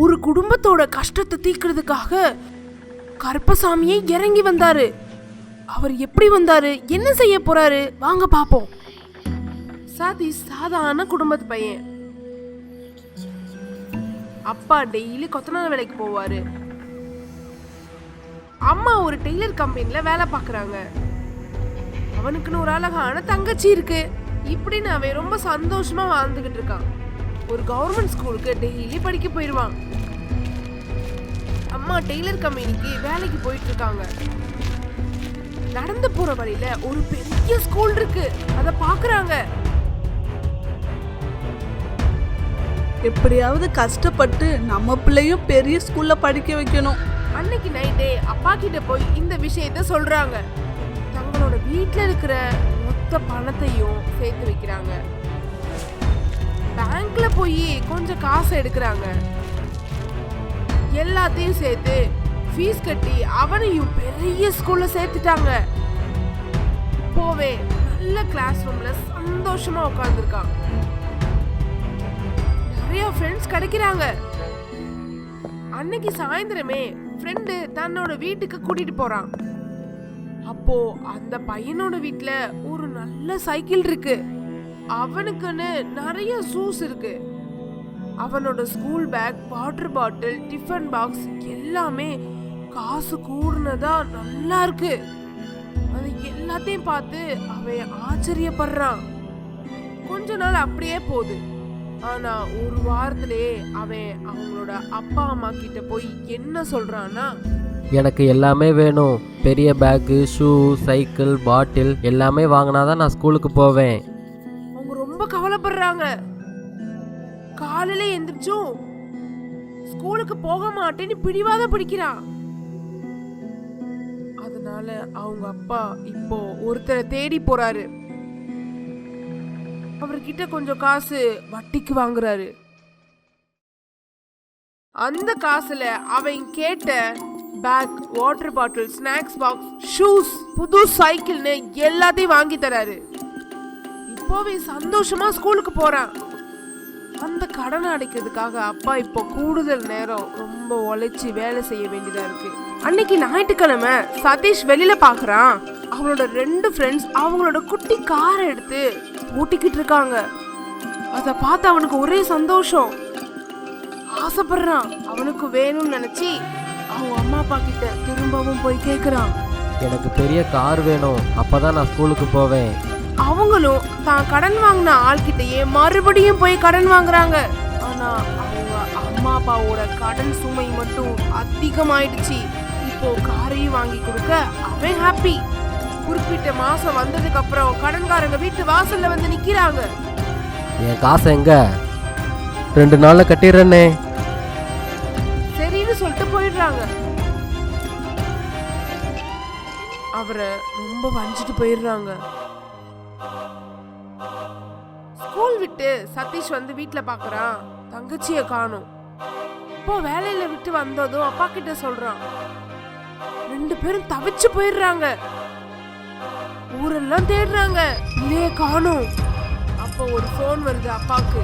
ஒரு குடும்பத்தோட கஷ்டத்தை தீர்க்கிறதுக்காக கருப்பசாமியே இறங்கி வந்தாரு. அவர் எப்படி வந்தாரு, என்ன செய்ய போறாரு, வாங்க பாப்போம். சதீஷ் சாதாரண குடும்பத்து பையன். அப்பா டெய்லி கொத்தனார் வேலைக்கு போவாரு. அம்மா ஒரு டெய்லர் கம்பெனில வேலை பாக்குறாங்க. அவனுக்குன்னு ஒரு அழகான தங்கச்சி இருக்கு. இப்படின்னு அவன் ரொம்ப சந்தோஷமா வாழ்ந்துகிட்டு இருக்கான். ஒரு கவர்மெண்ட் ஸ்கூலுக்கு டெய்லி படிக்க போயிடுவான். அம்மா டெய்லர் கம்பெனிக்கு வேலைக்கு போயிட்டு இருக்காங்க. நடந்து போற வழியில ஒரு பெரிய ஸ்கூல் இருக்கு, அத பாக்குறாங்க. எப்படியாவது கஷ்டப்பட்டு நம்ம பிள்ளையும் பெரிய ஸ்கூல்ல படிக்க வைக்கணும். அன்னைக்கு நைட்டே அப்பா கிட்ட போய் இந்த விஷயத்த சொல்றாங்க. தங்களோட வீட்டுல இருக்கிற மொத்த பணத்தையும் சேர்த்து வைக்கிறாங்க. பேங்க்ல போய் கொஞ்சம் காசு எடுக்கிறாங்க. எல்லாத்தையும் சேர்த்து ஃபீஸ் கட்டி அவனையும் பெரிய ஸ்கூல்ல சேர்த்துட்டாங்க. போவே நல்ல கிளாஸ் ரூம்ல சந்தோஷமா உட்கார்ந்துருக்கான். நிறைய ஃப்ரெண்ட்ஸ் கிடைக்கிறாங்க. அன்னைக்கு சாயந்தரமே ஃப்ரெண்டு தன்னோட வீட்டுக்கு கூட்டிட்டு போறான். அப்போ அந்த பையனோட வீட்டுல ஒரு நல்ல சைக்கிள் இருக்கு. அவனுக்குன்னு நிறைய ஷூஸ் இருக்கு. அவனோட ஸ்கூல் பேக், வாட்டர் பாட்டில், டிஃபன் பாக்ஸ் எல்லாமே காசு கூடுனதா நல்லா இருக்கு. அது எல்லாத்தையும் பார்த்து அவன் ஆச்சரியப்படுறான். கொஞ்ச நாள் அப்படியே போகுது. ஆனா ஒரு வாரத்திலே அவன் அவங்களோட அப்பா அம்மா கிட்ட போய் என்ன சொல்றான்னா, எனக்கு எல்லாமே வேணும். பெரிய பேக்கு, ஷூ, சைக்கிள், பாட்டில் எல்லாமே வாங்கினாதான் நான் ஸ்கூலுக்கு போவேன். அவங்க ரொம்ப கவலைப்படுறாங்க. காலையில எந்திரிச்சும் ஸ்கூலுக்கு போக மாட்டேன்னு பிடிவாத பிடிக்கிறான். அதனால அவங்க அப்பா இப்போ ஒருத்தரை தேடி போறாரு. அவர்கிட்ட கொஞ்சம் காசு வட்டிக்கு வாங்குறாரு. அந்த காசுல அவன் கேட்ட bag, water bottle, snacks box, shoes, புது சைக்கிள்னு எல்லாத்தையும் வாங்கி தராரு. இப்போவே சந்தோஷமா ஸ்கூலுக்கு போறான். அந்த கடன் அடைக்கிறதுக்காக அப்பா இப்போ கூடுதல் நேரம் ரொம்ப உழைச்சி வேலை செய்ய வேண்டியதா இருக்கு. அன்னைக்கு ஞாயிற்றுக்கிழமை சதீஷ் வெளியில பாக்குறான். அவனோட 2 ஃப்ரெண்ட்ஸ் அவங்களோட குட்டி காரை எடுத்து ஓட்டிக்கிட்டு இருக்காங்க. அத பார்த்து அவனுக்கு ஒரே சந்தோஷம். ஆசைப்படுறான். அவனுக்கு வேணும்னு நினைச்சி அவங்க அம்மா அப்பா கிட்ட திரும்பவும் போய் கேக்குறான், எனக்கு பெரிய கார் வேணும், அப்பதான் நான் ஸ்கூலுக்கு போவேன். அவங்களும் தான் கடன் வாங்கின ஆள்கிட்டயே மறுபடியும் போய் கடன் வாங்குறாங்க. ஆனா அவங்க அம்மா அப்பாவோட கடன் சுமை மட்டும் அதிகமாயிடுச்சு. இப்போ காரையும் வாங்கி கொடுக்க அவன் ஹாப்பி. குறிப்பிட்ட மாசம் வந்ததுக்கு அப்புறம் கடன்காரங்க வீட்டு வாசல்ல வந்து நிக்கிறாங்க. என் காசை எங்க? 2 நாள்ல கட்டிடுறேனே. சரின்னு சொல்லிட்டு போயிடுறாங்க. அவரை ரொம்ப வஞ்சிட்டு போயிடுறாங்க. ஸ்கூல் விட்டு சதீஷ் வந்து வீட்டுல பாக்குறான். தங்கச்சிய காணும். இப்போ வேலையில விட்டு வந்ததும் அப்பா கிட்ட சொல்றான். 2 பேரும் தவிச்சு போயிடுறாங்க. ஊரெல்லாம் தேடுறாங்க, இல்லையே காணும். அப்போ ஒரு போன் வருது அப்பாக்கு.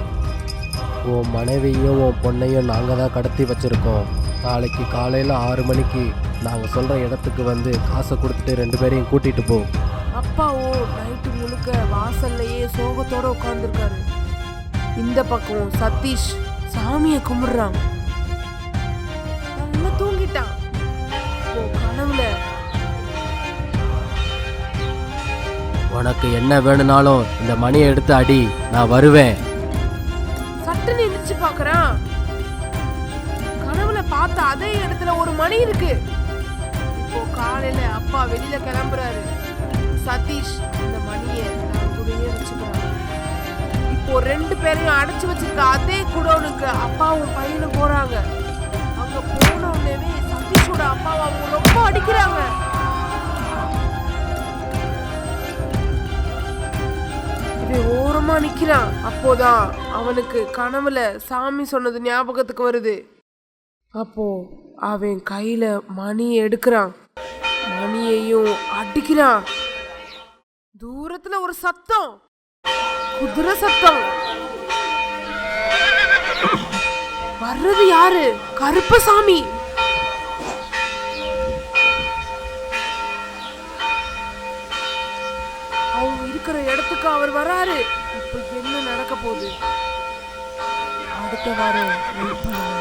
உன் மனைவியும் உன் பொண்ணையும் நாங்கள் தான் கடத்தி வச்சிருக்கோம். நாளைக்கு காலையில் 6 மணிக்கு நாங்கள் சொல்கிற இடத்துக்கு வந்து காசை கொடுத்துட்டு 2 பேரையும் கூட்டிகிட்டு போ. அப்பாவோ நைட்டு முழுக்க வாசல்லையே சோகத்தோட உட்கார்ந்துருக்காரு. இந்த பக்கம் சதீஷ் சாமியை கும்பிடுறான். நல்லா தூங்கிட்டான். கனவுல உனக்கு என்ன வேணும்னாலும் இந்த மணியை எடுத்து அடி, நான் வருவேன். சட்டுன்னு எந்திரிச்சு பாக்குறான். கனவுல பார்த்த அதே இடத்துல ஒரு மணி இருக்கு. இப்போ காலையில அப்பா வெளியில கிளம்புறாரு. சதீஷ் இந்த மணியை நான் கூடயே வச்சுக்கிறான். இப்போ 2 பேரையும் அடைச்சு வச்சிருக்க அதே குடோனுக்கு அப்பாவும் பையனும் போறாங்க. அங்க போன உடனே சதீஷோட அப்பாவை அவங்க ரொம்ப அடிக்கிறாங்க. ஓரமா நிக்கிறான். அப்போதான் அவனுக்கு கனவுல சாமி சொன்னது ஞாபகத்துக்கு வருது. அப்போ அவன் கையில மணியை எடுக்கிறான். மணியையும் அடிக்கிறான். தூரத்துல ஒரு சத்தம், குதிரை சத்தம். வர்றது யாரு? கருப்பசாமி. அவங்க இருக்கிற இடத்துக்கு அவர் வராரு. இப்ப என்ன நடக்க போகுது? அடுத்த வாரம் வெயிட் பண்ணுங்க.